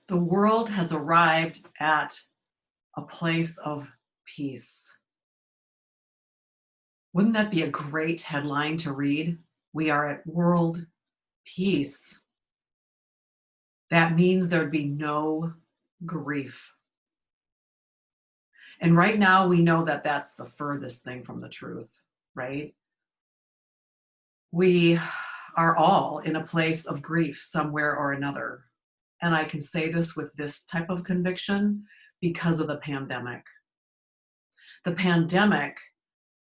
The world has arrived at a place of peace. Wouldn't that be a great headline to read? We are at world peace. That means there'd be no grief. And right now, we know that that's the furthest thing from the truth, right? We are all in a place of grief somewhere or another. And I can say this with this type of conviction because of the pandemic. The pandemic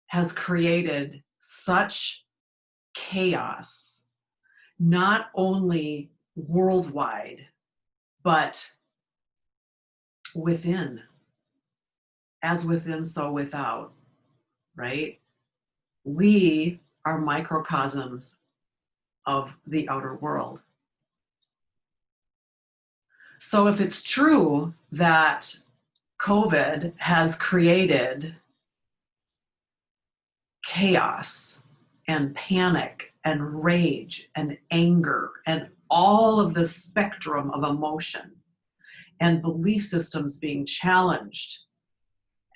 has created such chaos, not only worldwide, but within. As within, so without, right? We are microcosms of the outer world. So if it's true that COVID has created chaos and panic and rage and anger and all of the spectrum of emotion and belief systems being challenged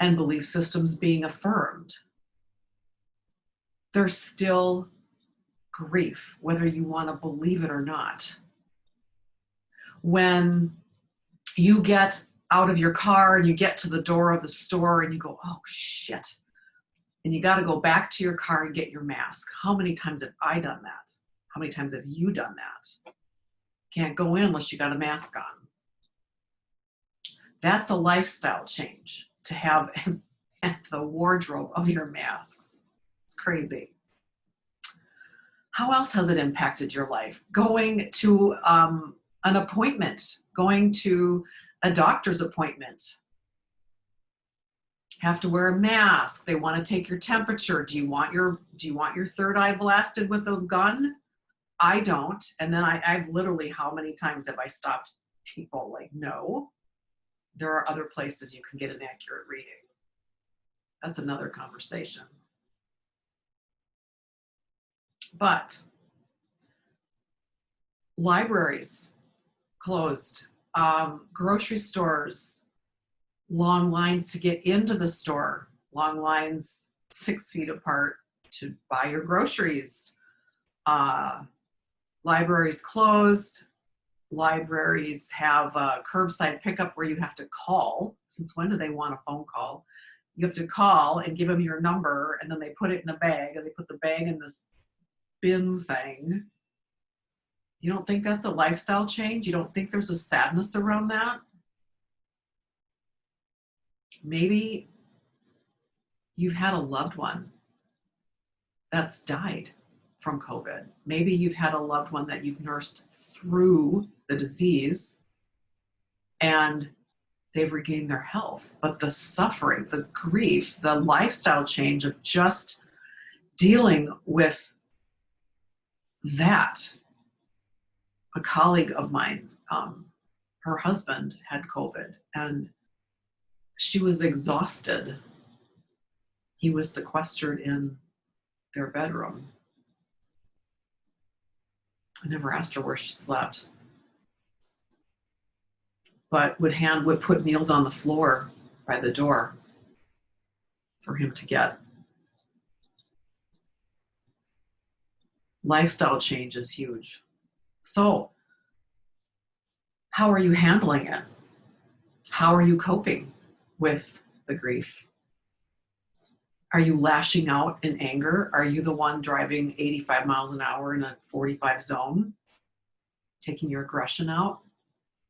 and belief systems being affirmed, there's still grief, whether you want to believe it or not. When you get out of your car and you get to the door of the store and you go, oh shit, and you got to go back to your car and get your mask. How many times have I done that? How many times have you done that? Can't go in unless you got a mask on. That's a lifestyle change, to have the wardrobe of your masks. It's crazy. How else has it impacted your life? Going to an appointment, going to a doctor's appointment. Have to wear a mask. They want to take your temperature. Do you want your third eye blasted with a gun? I don't. And then I've literally, how many times have I stopped people like, no, there are other places you can get an accurate reading. That's another conversation. But libraries closed, grocery stores, long lines to get into the store, long lines 6 feet apart to buy your groceries. Libraries closed. Libraries have curbside pickup where you have to call. Since when do they want a phone call? You have to call and give them your number, and then they put it in a bag, and they put the bag in this bin thing. You don't think that's a lifestyle change? You don't think there's a sadness around that? Maybe you've had a loved one that's died from COVID. Maybe you've had a loved one that you've nursed through the disease and they've regained their health. But the suffering, the grief, the lifestyle change of just dealing with that. A colleague of mine, her husband had COVID and she was exhausted. He was sequestered in their bedroom. I never asked her where she slept, but would put meals on the floor by the door for him to get. Lifestyle change is huge. So, how are you handling it? How are you coping with the grief? Are you lashing out in anger? Are you the one driving 85 miles an hour in a 45 zone? Taking your aggression out?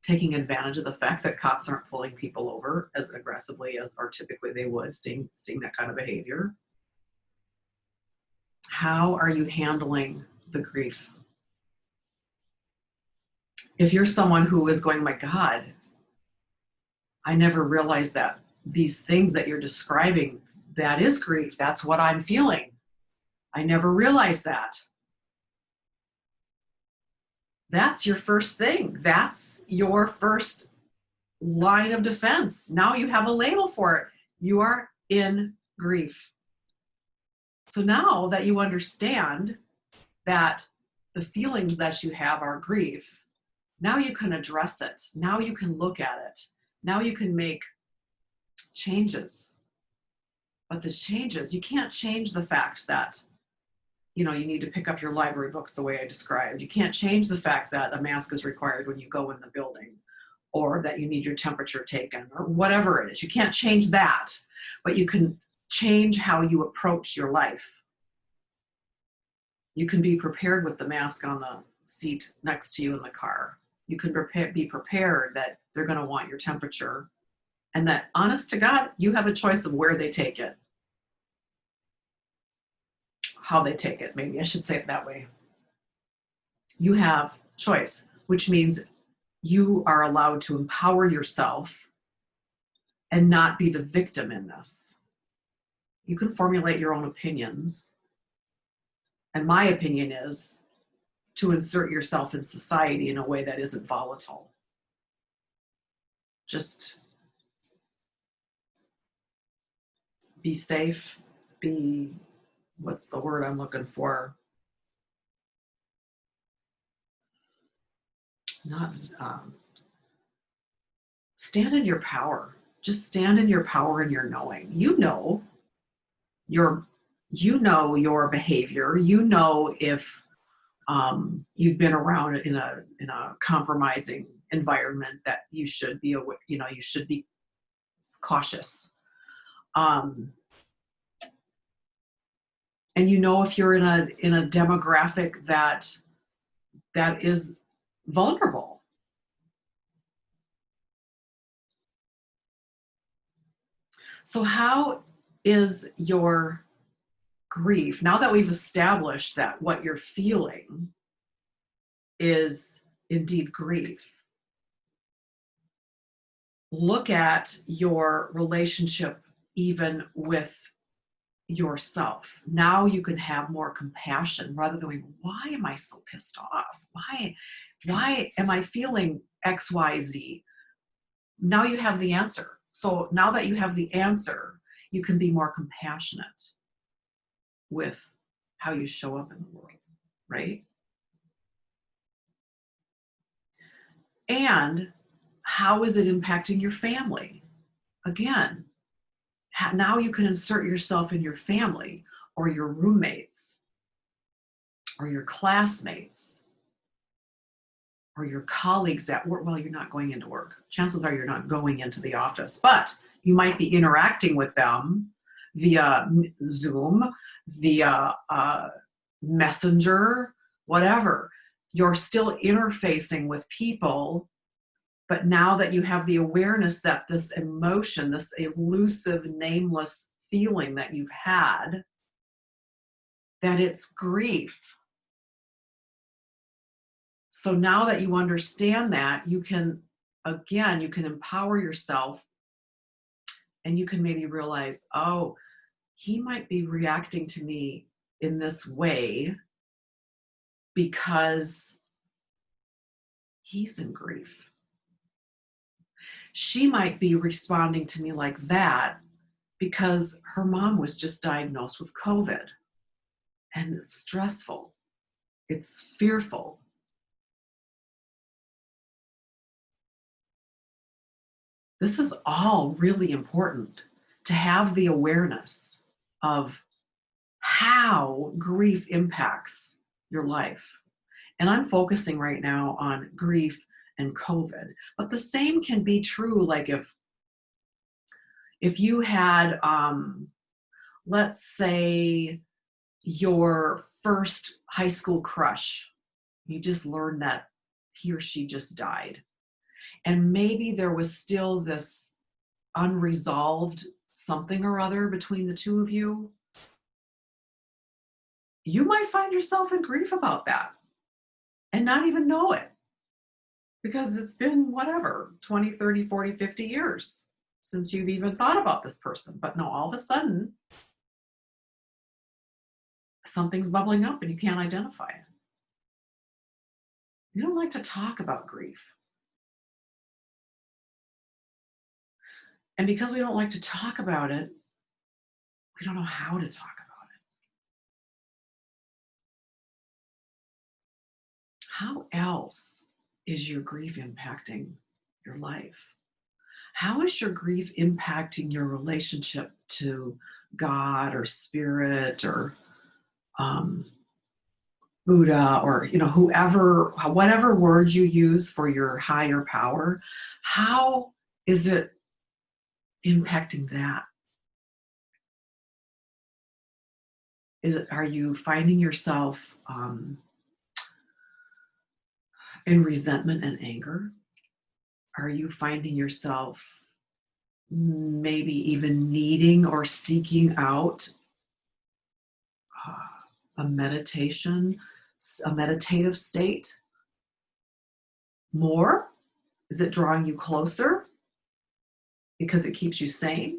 Taking advantage of the fact that cops aren't pulling people over as aggressively as or typically they would, seeing that kind of behavior? How are you handling the grief? If you're someone who is going, my God, I never realized that these things that you're describing, that is grief. That's what I'm feeling. I never realized that. That's your first thing. That's your first line of defense. Now you have a label for it. You are in grief. So now that you understand that the feelings that you have are grief, Now you can address it. Now you can look at it. Now you can make changes. But the changes, you can't change the fact that, you need to pick up your library books the way I described. You can't change the fact that a mask is required when you go in the building, or that you need your temperature taken, or whatever it is. You can't change that, but you can change how you approach your life. You can be prepared with the mask on the seat next to you in the car. You can be prepared that they're going to want your temperature, and that, honest to God, you have a choice of where they take it. How they take it, maybe I should say it that way. You have choice, which means you are allowed to empower yourself and not be the victim in this. You can formulate your own opinions. And my opinion is to insert yourself in society in a way that isn't volatile. Just be safe, what's the word I'm looking for? Not, stand in your power. Just stand in your power and your knowing. You know your behavior. You know if you've been around in a compromising environment, that you should be you should be cautious. And if you're in a demographic that is vulnerable. So how is your grief, now that we've established that what you're feeling is indeed grief, look at your relationship even with yourself. Now you can have more compassion rather than going, why am I so pissed off? Why am I feeling XYZ? Now you have the answer. So now that you have the answer, you can be more compassionate with how you show up in the world, right? And how is it impacting your family? Again, now you can insert yourself in your family or your roommates or your classmates or your colleagues at work. Well, you're not going into work. Chances are you're not going into the office, but you might be interacting with them via Zoom, via Messenger, whatever. You're still interfacing with people, but now that you have the awareness that this emotion, this elusive, nameless feeling that you've had, that it's grief. So now that you understand that, you can empower yourself, and you can maybe realize, oh, he might be reacting to me in this way because he's in grief. She might be responding to me like that because her mom was just diagnosed with COVID, and it's stressful. It's fearful. This is all really important, to have the awareness of how grief impacts your life. And I'm focusing right now on grief and COVID, but the same can be true. Like if you had, let's say, your first high school crush, you just learned that he or she just died. And maybe there was still this unresolved something or other between the two of you. You might find yourself in grief about that and not even know it, because it's been whatever, 20, 30, 40, 50 years since you've even thought about this person. But no, all of a sudden, something's bubbling up and you can't identify it. We don't like to talk about grief. And because we don't like to talk about it, we don't know how to talk about it. How else is your grief impacting your life? How is your grief impacting your relationship to God or spirit or um, Buddha or whoever, whatever word you use for your higher power? How is it impacting that? Are you finding yourself in resentment and anger? Are you finding yourself maybe even needing or seeking out a meditative state more? Is it drawing you closer because it keeps you sane?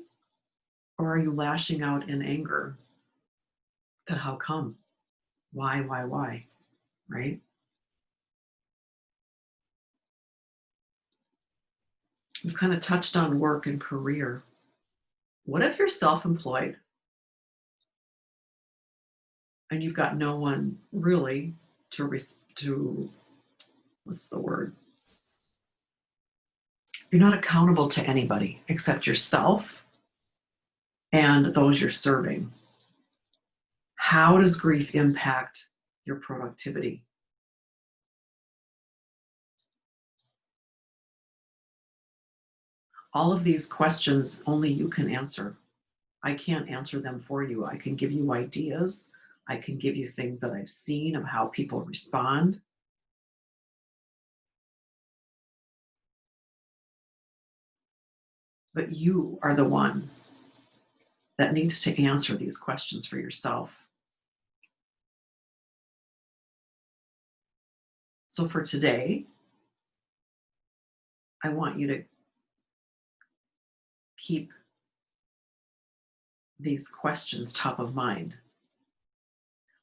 Or are you lashing out in anger? That how come? Why? Right? We've kind of touched on work and career. What if you're self-employed and you've got no one really to what's the word? You're not accountable to anybody except yourself and those you're serving. How does grief impact your productivity? All of these questions only you can answer. I can't answer them for you. I can give you ideas. I can give you things that I've seen of how people respond. But you are the one that needs to answer these questions for yourself. So for today, I want you to keep these questions top of mind.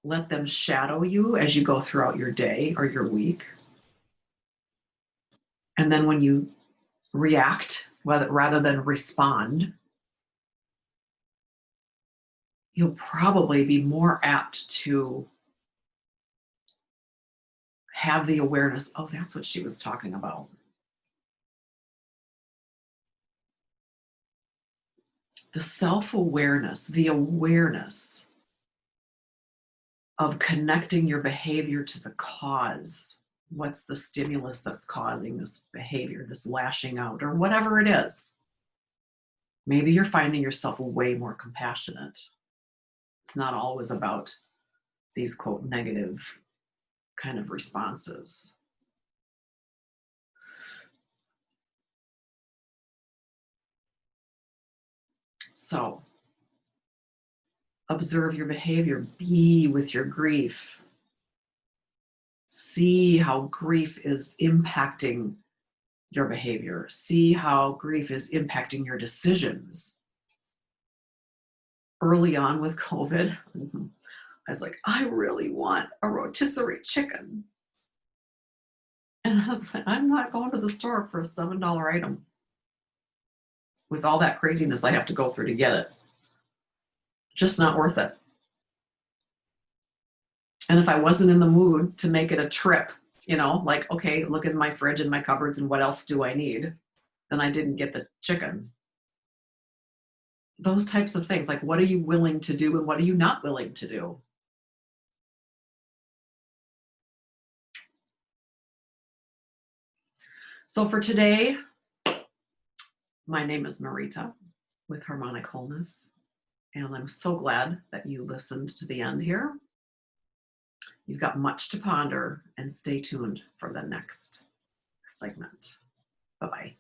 Let them shadow you as you go throughout your day or your week. And then when you react, rather than respond, you'll probably be more apt to have the awareness, oh, that's what she was talking about. The self-awareness, the awareness of connecting your behavior to the cause. What's the stimulus that's causing this behavior, this lashing out, or whatever it is? Maybe you're finding yourself way more compassionate. It's not always about these, quote, negative kind of responses. So observe your behavior, be with your grief. See how grief is impacting your behavior. See how grief is impacting your decisions. Early on with COVID, I was like, I really want a rotisserie chicken. And I was like, I'm not going to the store for a $7 item with all that craziness I have to go through to get it. Just not worth it. And if I wasn't in the mood to make it a trip, like, okay, look in my fridge and my cupboards and what else do I need? Then I didn't get the chicken. Those types of things, like what are you willing to do and what are you not willing to do? So for today, my name is Marita with Harmonic Wholeness, and I'm so glad that you listened to the end here. You've got much to ponder, and stay tuned for the next segment. Bye-bye.